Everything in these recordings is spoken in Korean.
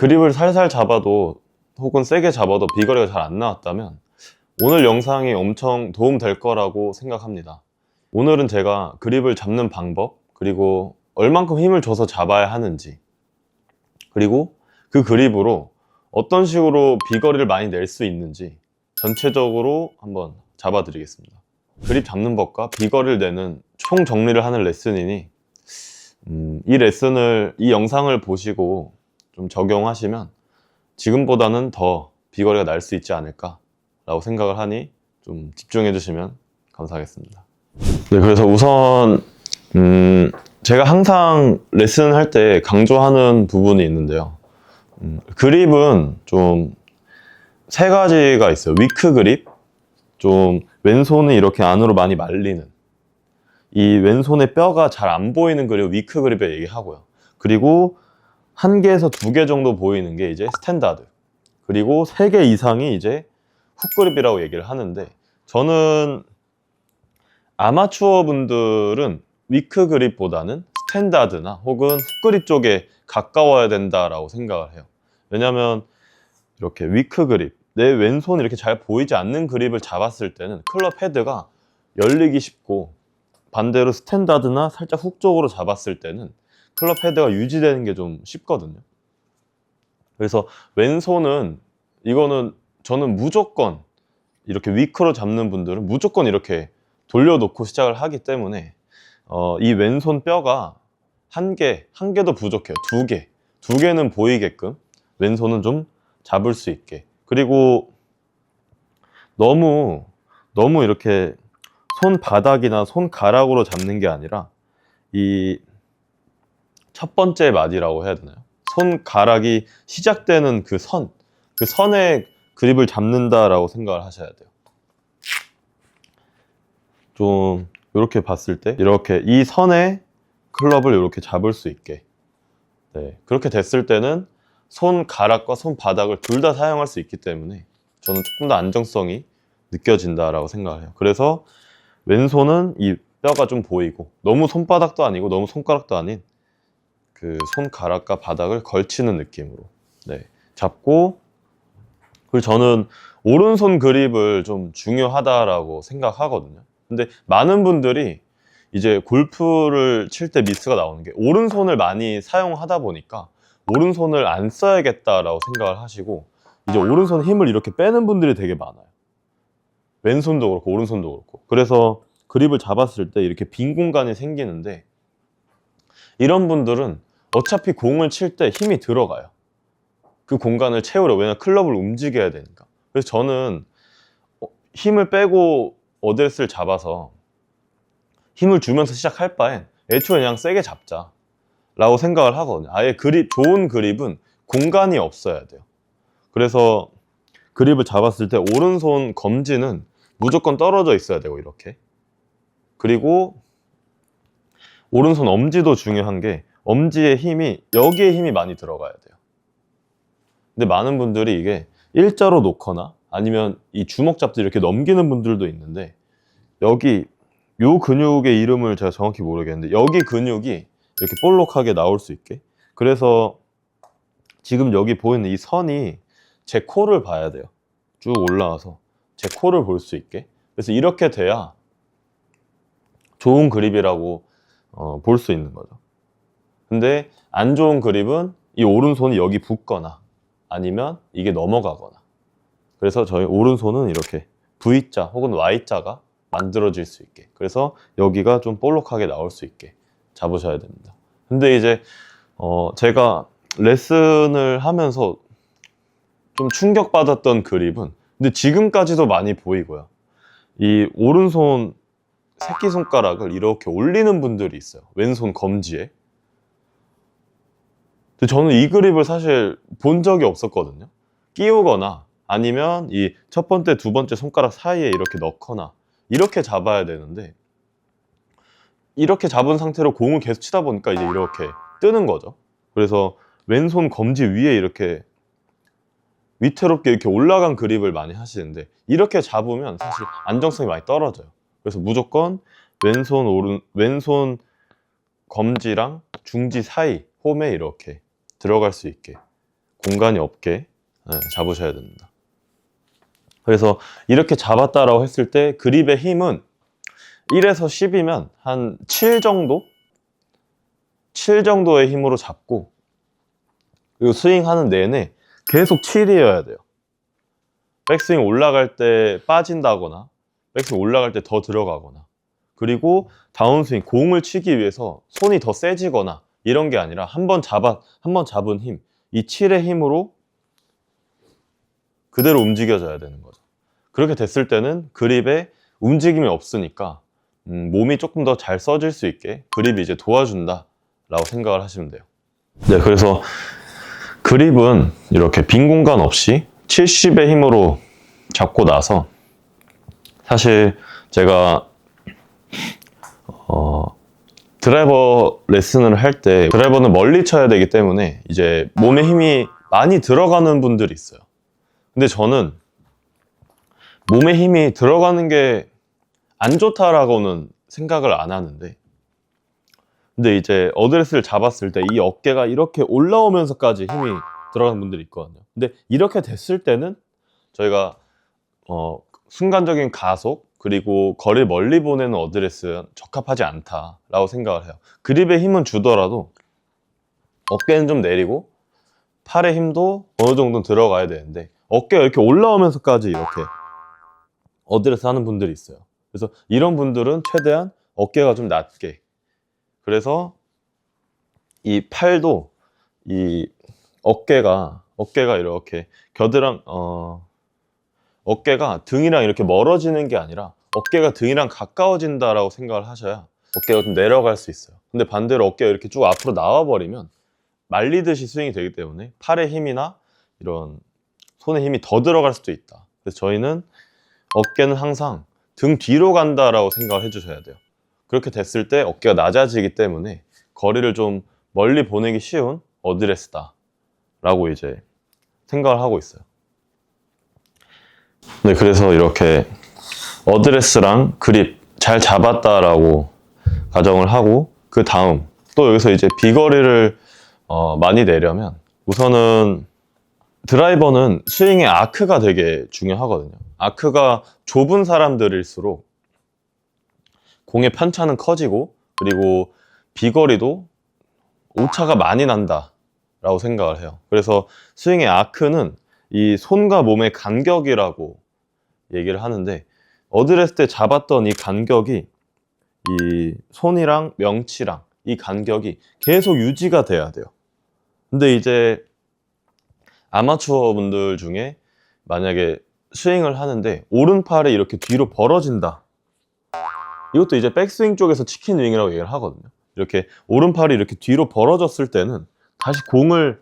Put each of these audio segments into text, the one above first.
그립을 살살 잡아도 혹은 세게 잡아도 비거리가 잘 안 나왔다면 오늘 영상이 엄청 도움 될 거라고 생각합니다. 오늘은 제가 그립을 잡는 방법, 그리고 얼만큼 힘을 줘서 잡아야 하는지, 그리고 그 그립으로 어떤 식으로 비거리를 많이 낼 수 있는지 전체적으로 한번 잡아 드리겠습니다. 그립 잡는 법과 비거리를 내는 총 정리를 하는 레슨이니 이 영상을 보시고 좀 적용하시면 지금보다는 더 비거리가 날 수 있지 않을까 라고 생각을 하니 좀 집중해 주시면 감사하겠습니다. 네, 그래서 우선 제가 항상 레슨 할 때 강조하는 부분이 있는데요. 그립은 좀 세 가지가 있어요. 위크 그립, 좀 왼손이 이렇게 안으로 많이 말리는, 이 왼손의 뼈가 잘 안 보이는 그립 위크 그립에 얘기하고요. 그리고 1개에서 2개 정도 보이는 게 이제 스탠다드, 그리고 3개 이상이 이제 훅 그립이라고 얘기를 하는데, 저는 아마추어 분들은 위크 그립보다는 스탠다드나 혹은 훅 그립 쪽에 가까워야 된다라고 생각을 해요. 왜냐면 이렇게 위크 그립, 내 왼손이 이렇게 잘 보이지 않는 그립을 잡았을 때는 클럽 헤드가 열리기 쉽고, 반대로 스탠다드나 살짝 훅 쪽으로 잡았을 때는 클럽 헤드가 유지되는 게 좀 쉽거든요. 그래서 왼손은, 이거는 저는 무조건 이렇게 위크로 잡는 분들은 무조건 이렇게 돌려놓고 시작을 하기 때문에 이 왼손 뼈가 한 개도 부족해요. 2개는 보이게끔 왼손은 좀 잡을 수 있게. 그리고 너무 이렇게 손바닥이나 손가락으로 잡는 게 아니라 이 첫 번째 마디라고 해야 되나요? 손가락이 시작되는 그 선에 그립을 잡는다라고 생각을 하셔야 돼요. 좀 이렇게 봤을 때 이렇게 이 선에 클럽을 이렇게 잡을 수 있게, 네, 그렇게 됐을 때는 손가락과 손바닥을 둘 다 사용할 수 있기 때문에 저는 조금 더 안정성이 느껴진다라고 생각을 해요. 그래서 왼손은 이 뼈가 좀 보이고, 너무 손바닥도 아니고 너무 손가락도 아닌 그 손가락과 바닥을 걸치는 느낌으로, 네, 잡고, 그리고 저는 오른손 그립을 좀 중요하다라고 생각하거든요. 근데 많은 분들이 이제 골프를 칠 때 미스가 나오는 게, 오른손을 많이 사용하다 보니까 오른손을 안 써야겠다라고 생각을 하시고 이제 오른손 힘을 이렇게 빼는 분들이 되게 많아요. 왼손도 그렇고 오른손도 그렇고. 그래서 그립을 잡았을 때 이렇게 빈 공간이 생기는데, 이런 분들은 어차피 공을 칠 때 힘이 들어가요. 그 공간을 채우려. 왜냐면 클럽을 움직여야 되니까. 그래서 저는 힘을 빼고 어드레스를 잡아서 힘을 주면서 시작할 바엔 애초에 그냥 세게 잡자 라고 생각을 하거든요. 아예 좋은 그립은 공간이 없어야 돼요. 그래서 그립을 잡았을 때 오른손 검지는 무조건 떨어져 있어야 되고, 이렇게. 그리고 오른손 엄지도 중요한 게, 엄지의 힘이, 여기에 힘이 많이 들어가야 돼요. 근데 많은 분들이 이게 일자로 놓거나 아니면 이 주먹 잡듯이 이렇게 넘기는 분들도 있는데, 여기 요 근육의 이름을 제가 정확히 모르겠는데 여기 근육이 이렇게 볼록하게 나올 수 있게, 그래서 지금 여기 보이는 이 선이 제 코를 봐야 돼요. 쭉 올라와서 제 코를 볼 수 있게. 그래서 이렇게 돼야 좋은 그립이라고 볼 수 있는 거죠. 근데 안 좋은 그립은 이 오른손이 여기 붙거나 아니면 이게 넘어가거나, 그래서 저희 오른손은 이렇게 V자 혹은 Y자가 만들어질 수 있게, 그래서 여기가 좀 볼록하게 나올 수 있게 잡으셔야 됩니다. 근데 이제 제가 레슨을 하면서 좀 충격받았던 그립은, 근데 지금까지도 많이 보이고요, 이 오른손 새끼손가락을 이렇게 올리는 분들이 있어요. 왼손 검지에. 근데 저는 이 그립을 사실 본 적이 없었거든요. 끼우거나 아니면 이 첫 번째, 두 번째 손가락 사이에 이렇게 넣거나 이렇게 잡아야 되는데, 이렇게 잡은 상태로 공을 계속 치다 보니까 이제 이렇게 뜨는 거죠. 그래서 왼손 검지 위에 이렇게 위태롭게 이렇게 올라간 그립을 많이 하시는데, 이렇게 잡으면 사실 안정성이 많이 떨어져요. 그래서 무조건 왼손 검지랑 중지 사이 홈에 이렇게 들어갈 수 있게 공간이 없게 잡으셔야 됩니다. 그래서 이렇게 잡았다라고 했을 때 그립의 힘은 1에서 10이면 한 7 정도? 7 정도의 힘으로 잡고, 그리고 스윙하는 내내 계속 7이어야 돼요. 백스윙 올라갈 때 빠진다거나 백스윙 올라갈 때 더 들어가거나, 그리고 다운스윙 공을 치기 위해서 손이 더 세지거나 이런 게 아니라 한 번 잡은 힘, 이 7의 힘으로 그대로 움직여져야 되는 거죠. 그렇게 됐을 때는 그립에 움직임이 없으니까 몸이 조금 더 잘 써질 수 있게 그립이 이제 도와준다 라고 생각을 하시면 돼요. 네, 그래서 그립은 이렇게 빈 공간 없이 70의 힘으로 잡고 나서, 사실 제가 드라이버 레슨을 할 때 드라이버는 멀리 쳐야 되기 때문에 이제 몸에 힘이 많이 들어가는 분들이 있어요. 근데 저는 몸에 힘이 들어가는 게 안 좋다라고는 생각을 안 하는데, 근데 이제 어드레스를 잡았을 때 이 어깨가 이렇게 올라오면서까지 힘이 들어가는 분들이 있거든요. 근데 이렇게 됐을 때는 저희가 순간적인 가속 그리고 거리를 멀리 보내는 어드레스는 적합하지 않다라고 생각을 해요. 그립에 힘은 주더라도 어깨는 좀 내리고 팔의 힘도 어느 정도 들어가야 되는데, 어깨가 이렇게 올라오면서까지 이렇게 어드레스 하는 분들이 있어요. 그래서 이런 분들은 최대한 어깨가 좀 낮게, 그래서 이 팔도 이 어깨가 이렇게 겨드랑 어깨가 등이랑 이렇게 멀어지는 게 아니라 어깨가 등이랑 가까워진다라고 생각을 하셔야 어깨가 좀 내려갈 수 있어요. 근데 반대로 어깨가 이렇게 쭉 앞으로 나와 버리면 말리듯이 스윙이 되기 때문에 팔의 힘이나 이런 손의 힘이 더 들어갈 수도 있다. 그래서 저희는 어깨는 항상 등 뒤로 간다라고 생각을 해주셔야 돼요. 그렇게 됐을 때 어깨가 낮아지기 때문에 거리를 좀 멀리 보내기 쉬운 어드레스다 라고 이제 생각을 하고 있어요. 네, 그래서 이렇게 어드레스랑 그립 잘 잡았다라고 가정을 하고, 그 다음 또 여기서 이제 비거리를 많이 내려면, 우선은 드라이버는 스윙의 아크가 되게 중요하거든요. 아크가 좁은 사람들일수록 공의 편차는 커지고, 그리고 비거리도 오차가 많이 난다 라고 생각을 해요. 그래서 스윙의 아크는 이 손과 몸의 간격이라고 얘기를 하는데, 어드레스 때 잡았던 이 간격이 이 손이랑 명치랑 이 간격이 계속 유지가 돼야 돼요. 근데 이제 아마추어 분들 중에 만약에 스윙을 하는데 오른팔이 이렇게 뒤로 벌어진다, 이것도 이제 백스윙 쪽에서 치킨 윙이라고 얘기를 하거든요. 이렇게 오른팔이 이렇게 뒤로 벌어졌을 때는 다시 공을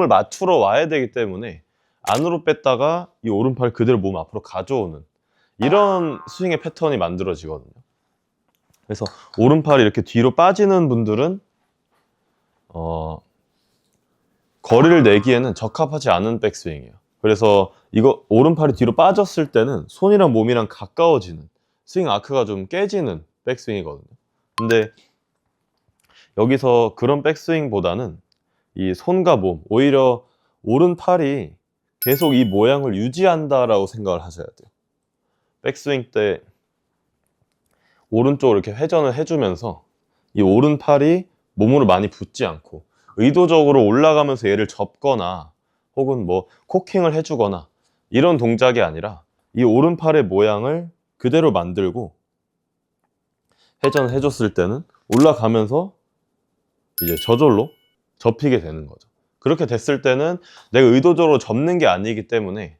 맞추러 와야 되기 때문에 안으로 뺐다가 이 오른팔 그대로 몸 앞으로 가져오는 이런 스윙의 패턴이 만들어지거든요. 그래서 오른팔이 이렇게 뒤로 빠지는 분들은 거리를 내기에는 적합하지 않은 백스윙이에요. 그래서 이거 오른팔이 뒤로 빠졌을 때는 손이랑 몸이랑 가까워지는, 스윙 아크가 좀 깨지는 백스윙이거든요. 근데 여기서 그런 백스윙보다는 이 손과 몸, 오히려 오른팔이 계속 이 모양을 유지한다라고 생각을 하셔야 돼요. 백스윙 때 오른쪽으로 이렇게 회전을 해주면서 이 오른팔이 몸으로 많이 붙지 않고 의도적으로 올라가면서 얘를 접거나 혹은 뭐 코킹을 해주거나 이런 동작이 아니라 이 오른팔의 모양을 그대로 만들고 회전을 해줬을 때는 올라가면서 이제 저절로 접히게 되는 거죠. 그렇게 됐을 때는 내가 의도적으로 접는 게 아니기 때문에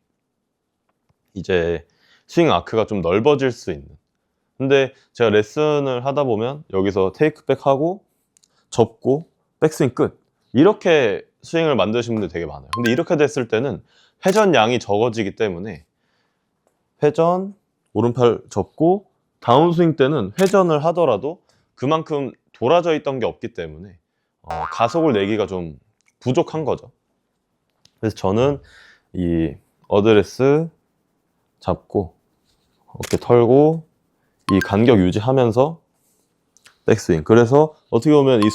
이제 스윙 아크가 좀 넓어질 수 있는, 근데 제가 레슨을 하다 보면 여기서 테이크백 하고 접고 백스윙 끝, 이렇게 스윙을 만드시는 분들 되게 많아요. 근데 이렇게 됐을 때는 회전 양이 적어지기 때문에 회전, 오른팔 접고 다운스윙 때는 회전을 하더라도 그만큼 돌아져 있던 게 없기 때문에 가속을 내기가 좀 부족한 거죠. 그래서 저는 이 어드레스 잡고 어깨 털고 이 간격 유지하면서 백스윙, 그래서 어떻게 보면 이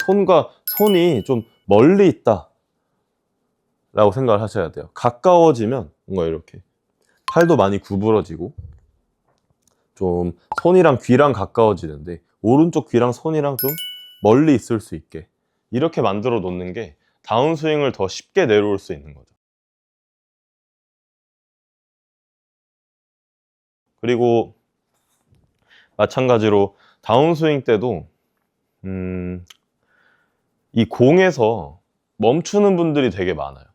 손이 좀 멀리 있다 라고 생각을 하셔야 돼요. 가까워지면 뭔가 이렇게 팔도 많이 구부러지고 좀 손이랑 귀랑 가까워지는데 오른쪽 귀랑 손이랑 좀 멀리 있을 수 있게 이렇게 만들어 놓는 게 다운스윙을 더 쉽게 내려올 수 있는 거죠. 그리고 마찬가지로 다운스윙 때도 이 공에서 멈추는 분들이 되게 많아요.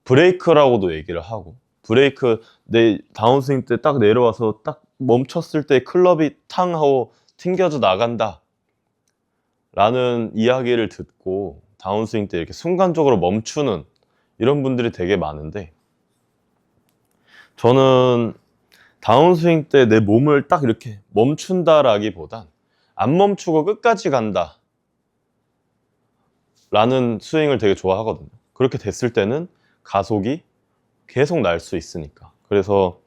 브레이크라고도 얘기를 하고, 브레이크 내 다운스윙 때 딱 내려와서 딱 멈췄을 때 클럽이 탕 하고 튕겨져 나간다 라는 이야기를 듣고 다운스윙 때 이렇게 순간적으로 멈추는 이런 분들이 되게 많은데, 저는 다운스윙 때 내 몸을 딱 이렇게 멈춘다라기보단 안 멈추고 끝까지 간다 라는 스윙을 되게 좋아하거든요. 그렇게 됐을 때는 가속이 계속 날 수 있으니까. 그래서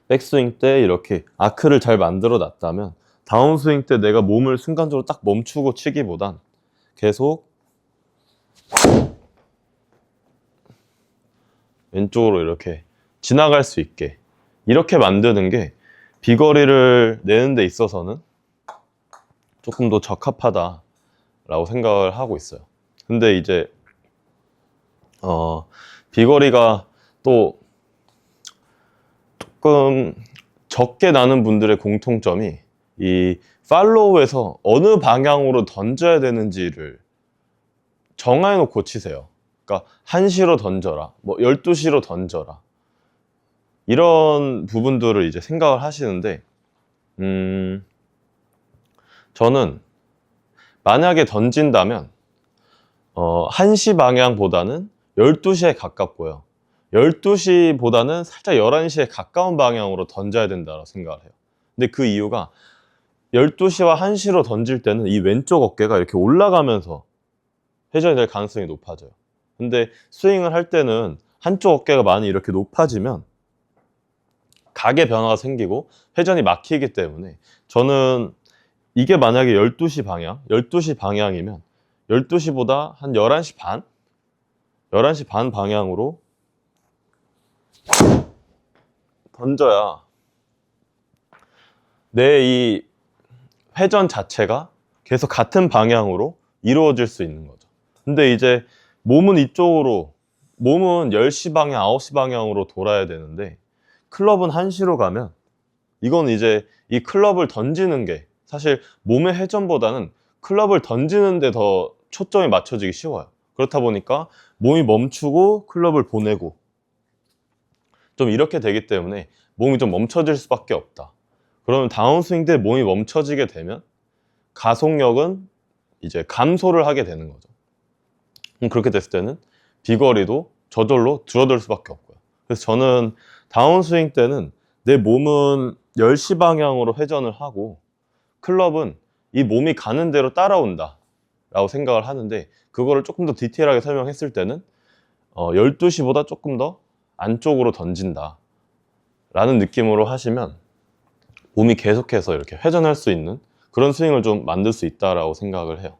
백스윙 때 이렇게 아크를 잘 만들어 놨다면 다운스윙 때 내가 몸을 순간적으로 딱 멈추고 치기보단 계속 왼쪽으로 이렇게 지나갈 수 있게 이렇게 만드는 게 비거리를 내는 데 있어서는 조금 더 적합하다라고 생각을 하고 있어요. 근데 이제 비거리가 또 조금 적게 나는 분들의 공통점이 이 팔로우에서 어느 방향으로 던져야 되는지를 정해 놓고 치세요. 그러니까 1시로 던져라, 뭐 12시로 던져라, 이런 부분들을 이제 생각을 하시는데, 저는 만약에 던진다면 1시 방향보다는 12시에 가깝고요, 12시보다는 살짝 11시에 가까운 방향으로 던져야 된다고 생각을 해요. 근데 그 이유가 12시와 1시로 던질 때는 이 왼쪽 어깨가 이렇게 올라가면서 회전이 될 가능성이 높아져요. 근데 스윙을 할 때는 한쪽 어깨가 많이 이렇게 높아지면 각의 변화가 생기고 회전이 막히기 때문에, 저는 이게 만약에 12시 방향, 12시 방향이면 12시보다 한 11시 반? 11시 반 방향으로 던져야 내 이 회전 자체가 계속 같은 방향으로 이루어질 수 있는 거죠. 근데 이제 몸은 이쪽으로, 몸은 10시 방향, 9시 방향으로 돌아야 되는데 클럽은 1시로 가면 이건 이제 이 클럽을 던지는 게 사실 몸의 회전보다는 클럽을 던지는 데 더 초점이 맞춰지기 쉬워요. 그렇다 보니까 몸이 멈추고 클럽을 보내고 좀 이렇게 되기 때문에 몸이 좀 멈춰질 수밖에 없다. 그러면 다운스윙 때 몸이 멈춰지게 되면 가속력은 이제 감소를 하게 되는 거죠. 그렇게 됐을 때는 비거리도 저절로 줄어들 수밖에 없고요. 그래서 저는 다운스윙 때는 내 몸은 10시 방향으로 회전을 하고 클럽은 이 몸이 가는 대로 따라온다 라고 생각을 하는데, 그거를 조금 더 디테일하게 설명했을 때는 12시보다 조금 더 안쪽으로 던진다 라는 느낌으로 하시면 몸이 계속해서 이렇게 회전할 수 있는 그런 스윙을 좀 만들 수 있다라고 생각을 해요.